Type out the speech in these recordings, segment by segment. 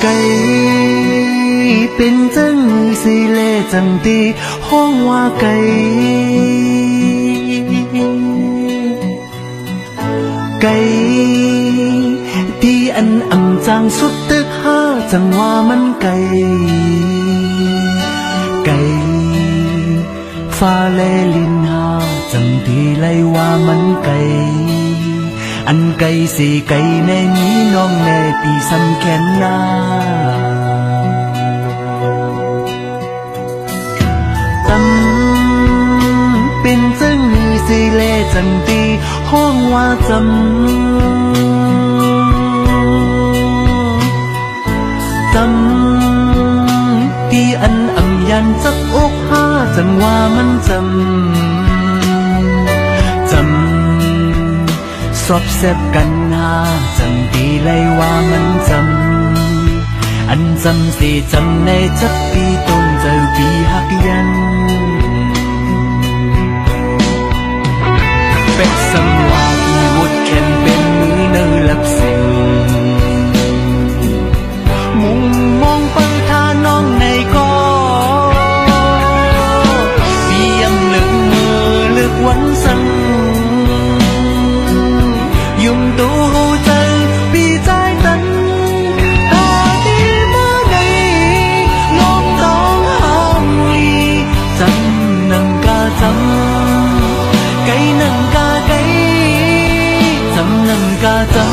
Cây bên chân xì lê chẳng đi hoang hoa cây cây đi ăn ẩm trang suốt tức ha chẳng hoa mắn cây cây pha lê linh ha chẳng đi lấy hoa mắn cây ăn cây xì cây nè nhí non nè bị xăm kén na tâm bên chân xì lê chẳng đi hoang hoa chấm tâm đi ăn ẩm yan chắc ốc ha chẳng hoa mắn chấm xóp xếp căn ha chẳng đi lấy hoa mắn chấm ăn chấm gì chấm này chấp đi tôn giờ vì hắc yan bếp sâm hoa thì một kèn bên mũi nơi lập sinh mùng mong băng tha non này có vì âm lực mưa lực quấn sân dùng tu hô chân vì trái tấn ta đi mơ này ngón đón hồng ly chấm nâng ca chấm cây nâng ca cây chấm nâng ca chấm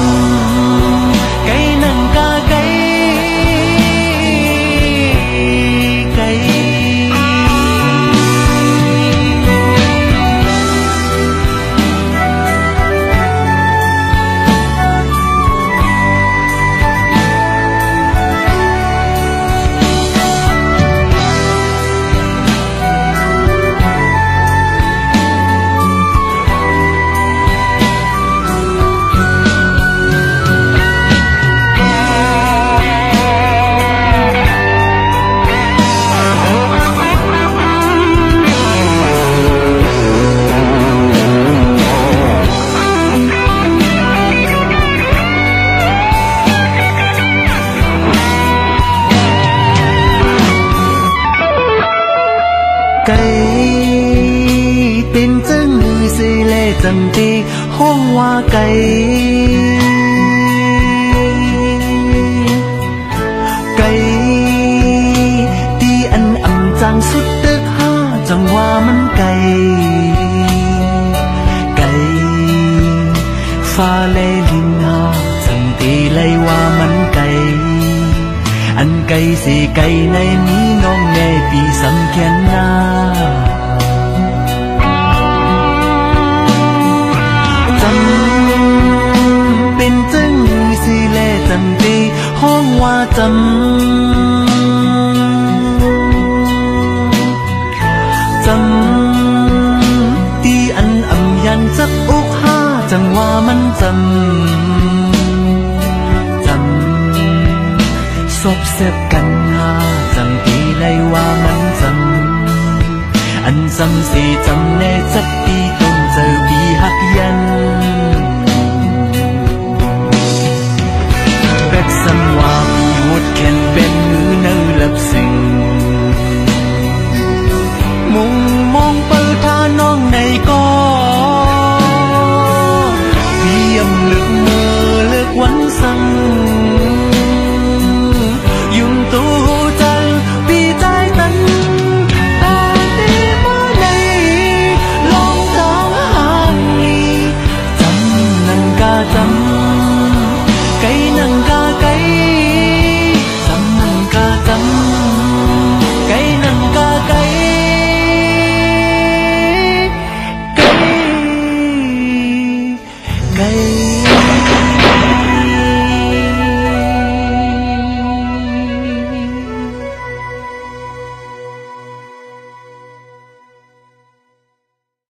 cây nâng ca cây cây cây bên chân người xì lê chẳng đi hoang hoa cây cây đi ăn ẩm trang suốt tức ha chẳng hoa mắn cây cây pha lê linh ha chẳng đi lấy hoa mắn cây ăn cây gì cây này ní non nè bị xăm kén na chấm bên chân xì lê chẳng đi hoang hoa chấm chấm đi ăn ẩm yan chắc ốc ha chẳng hoa mắn chấm xóp xếp căn ha chẳng đi lấy hoa mắn chấm ăn chấm gì chấm nè chấp